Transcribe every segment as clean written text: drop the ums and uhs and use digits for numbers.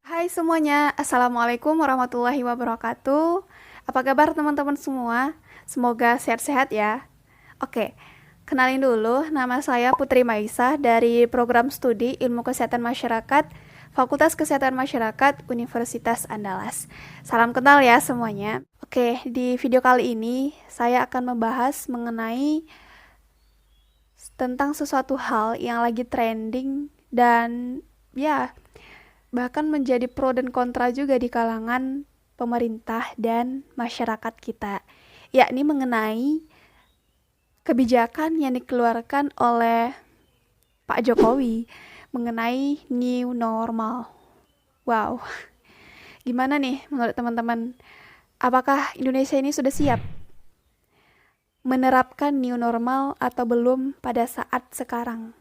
Hai semuanya, Assalamualaikum warahmatullahi wabarakatuh. Apa kabar teman-teman semua? Semoga sehat-sehat ya. Oke, kenalin dulu, nama saya Putri Maisa dari Program Studi Ilmu Kesehatan Masyarakat, Fakultas Kesehatan Masyarakat, Universitas Andalas. Salam kenal ya semuanya. Oke, di video kali ini saya akan membahas mengenai tentang sesuatu hal yang lagi trending dan ya bahkan menjadi pro dan kontra juga di kalangan pemerintah dan masyarakat kita, yakni mengenai kebijakan yang dikeluarkan oleh Pak Jokowi mengenai new normal. Wow, gimana nih menurut teman-teman? Apakah Indonesia ini sudah siap menerapkan new normal atau belum pada saat sekarang?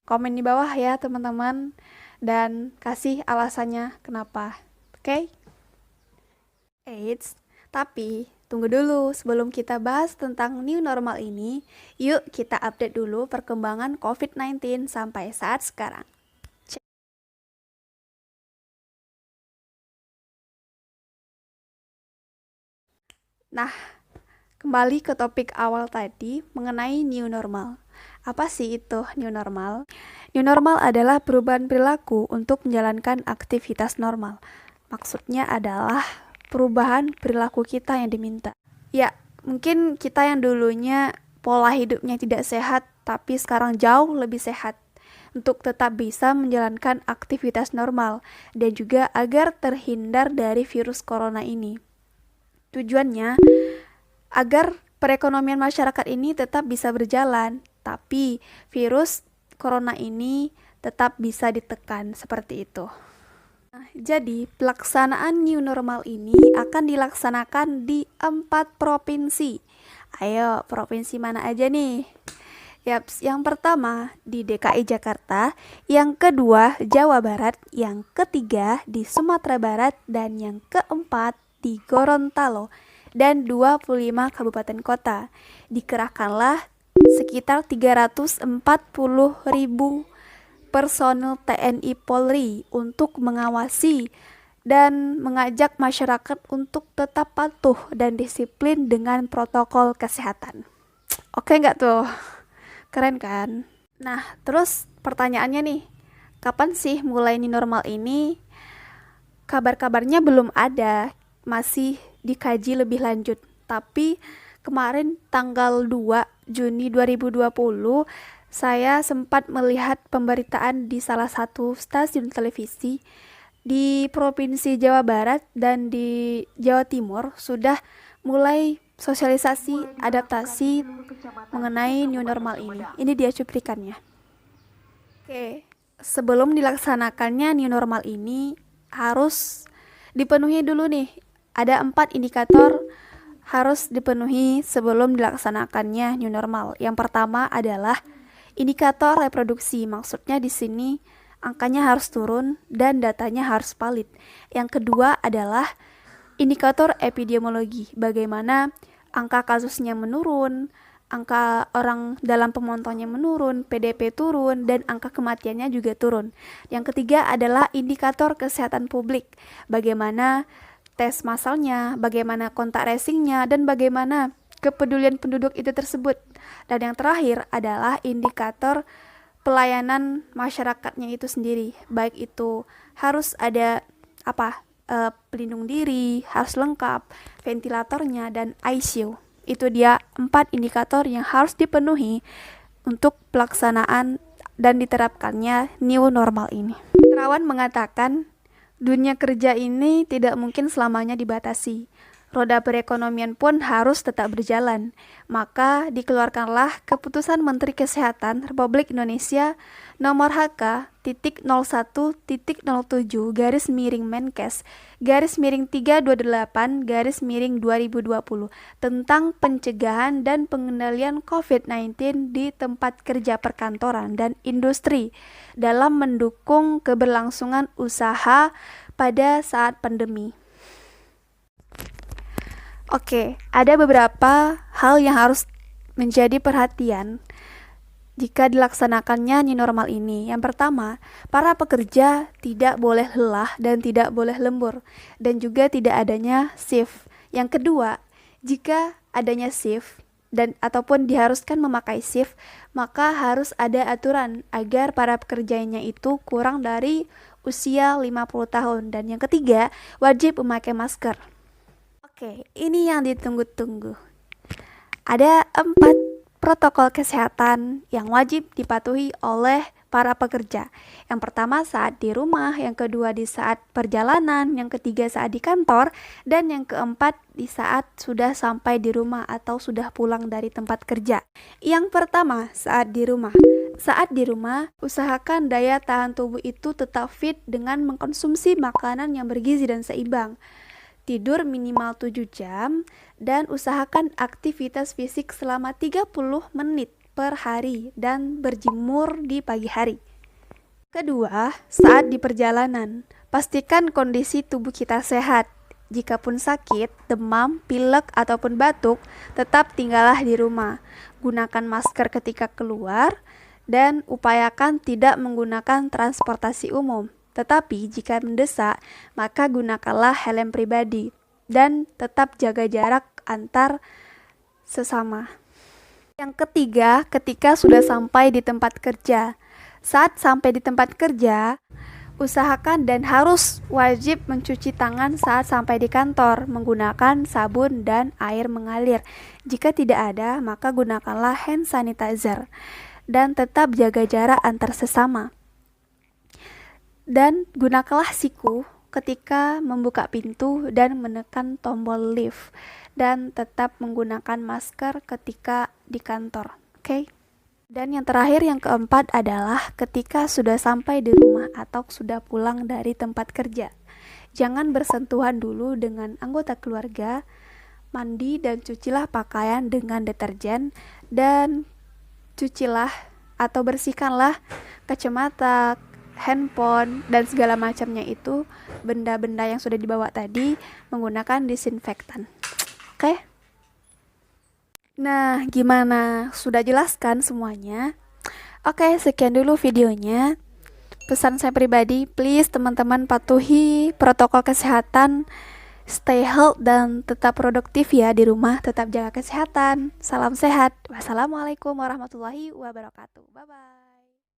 Komen di bawah ya teman-teman dan kasih alasannya kenapa. Oke? Eits, tapi tunggu dulu sebelum kita bahas tentang new normal ini, yuk kita update dulu perkembangan COVID-19 sampai saat sekarang. Nah, kembali ke topik awal tadi mengenai new normal. Apa sih itu new normal? New normal adalah perubahan perilaku untuk menjalankan aktivitas normal. Maksudnya adalah perubahan perilaku kita yang diminta. Ya, mungkin kita yang dulunya pola hidupnya tidak sehat, tapi sekarang jauh lebih sehat untuk tetap bisa menjalankan aktivitas normal dan juga agar terhindar dari virus corona ini. Tujuannya agar perekonomian masyarakat ini tetap bisa berjalan, tapi virus corona ini tetap bisa ditekan seperti itu. Nah, jadi pelaksanaan new normal ini akan dilaksanakan di 4 provinsi. Ayo, provinsi mana aja nih? Yaps, yang pertama di DKI Jakarta, yang kedua Jawa Barat, yang ketiga di Sumatera Barat, dan yang keempat di Gorontalo dan 25 kabupaten kota. Dikerahkanlah sekitar 340.000 personil TNI Polri untuk mengawasi dan mengajak masyarakat untuk tetap patuh dan disiplin dengan protokol kesehatan. Oke nggak tuh? Keren kan? Nah, terus pertanyaannya nih, kapan sih mulai new normal ini? Kabar-kabarnya belum ada, masih dikaji lebih lanjut. Tapi kemarin tanggal 2 Juni 2020 saya sempat melihat pemberitaan di salah satu stasiun televisi di Provinsi Jawa Barat dan di Jawa Timur sudah mulai sosialisasi adaptasi mengenai new normal ini. Ini dia cuplikannya. Oke, sebelum dilaksanakannya new normal ini harus dipenuhi dulu nih. Ada 4 indikator harus dipenuhi sebelum dilaksanakannya new normal. Yang pertama adalah indikator reproduksi. Maksudnya di sini angkanya harus turun dan datanya harus valid. Yang kedua adalah indikator epidemiologi. Bagaimana angka kasusnya menurun, angka orang dalam pemantauannya menurun, PDP turun, dan angka kematiannya juga turun. Yang ketiga adalah indikator kesehatan publik. Bagaimana tes massalnya, bagaimana kontak tracingnya, dan bagaimana kepedulian penduduk itu tersebut. Dan yang terakhir adalah indikator pelayanan masyarakatnya itu sendiri. Baik itu harus ada pelindung diri, harus lengkap, ventilatornya, dan ICU. Itu dia 4 indikator yang harus dipenuhi untuk pelaksanaan dan diterapkannya new normal ini. Terawan mengatakan, dunia kerja ini tidak mungkin selamanya dibatasi. Roda perekonomian pun harus tetap berjalan. Maka dikeluarkanlah Keputusan Menteri Kesehatan Republik Indonesia nomor HK-01-007-Menkes-328-2020 tentang pencegahan dan pengendalian COVID-19 di tempat kerja perkantoran dan industri dalam mendukung keberlangsungan usaha pada saat pandemi. Oke, ada beberapa hal yang harus menjadi perhatian. jika dilaksanakannya new normal ini. Yang pertama, para pekerja tidak boleh lelah dan tidak boleh lembur, dan juga tidak adanya shift. Yang kedua, jika adanya shift dan ataupun diharuskan memakai shift, maka harus ada aturan agar para pekerjanya itu kurang dari usia 50 tahun. Dan yang ketiga, wajib memakai masker. Oke, ini yang ditunggu-tunggu. Ada 4 protokol kesehatan yang wajib dipatuhi oleh para pekerja. Yang pertama saat di rumah, yang kedua di saat perjalanan, yang ketiga saat di kantor, dan yang keempat di saat sudah sampai di rumah atau sudah pulang dari tempat kerja. Yang pertama saat di rumah. Saat di rumah, usahakan daya tahan tubuh itu tetap fit dengan mengkonsumsi makanan yang bergizi dan seimbang. Tidur minimal 7 jam, dan usahakan aktivitas fisik selama 30 menit per hari dan berjemur di pagi hari. Kedua, saat di perjalanan, pastikan kondisi tubuh kita sehat. Jikapun sakit, demam, pilek, ataupun batuk, tetap tinggallah di rumah. Gunakan masker ketika keluar, dan upayakan tidak menggunakan transportasi umum. Tetapi jika mendesak, maka gunakanlah helm pribadi dan tetap jaga jarak antar sesama. Yang ketiga, ketika sudah sampai di tempat kerja. Saat sampai di tempat kerja, usahakan dan harus wajib mencuci tangan saat sampai di kantor menggunakan sabun dan air mengalir. Jika tidak ada, maka gunakanlah hand sanitizer dan tetap jaga jarak antar sesama. Dan gunakanlah siku ketika membuka pintu dan menekan tombol lift, dan tetap menggunakan masker ketika di kantor. Oke? Dan yang terakhir, yang keempat adalah ketika sudah sampai di rumah atau sudah pulang dari tempat kerja. Jangan bersentuhan dulu dengan anggota keluarga. Mandi dan cucilah pakaian dengan deterjen, dan cucilah atau bersihkanlah kacamata, handphone, dan segala macamnya itu, benda-benda yang sudah dibawa tadi, menggunakan disinfektan. Oke? Nah, gimana? Sudah jelaskan semuanya? Oke, sekian dulu videonya. Pesan saya pribadi, please teman-teman patuhi protokol kesehatan, stay healthy dan tetap produktif ya di rumah, tetap jaga kesehatan. Salam sehat. Wassalamualaikum warahmatullahi wabarakatuh. Bye-bye.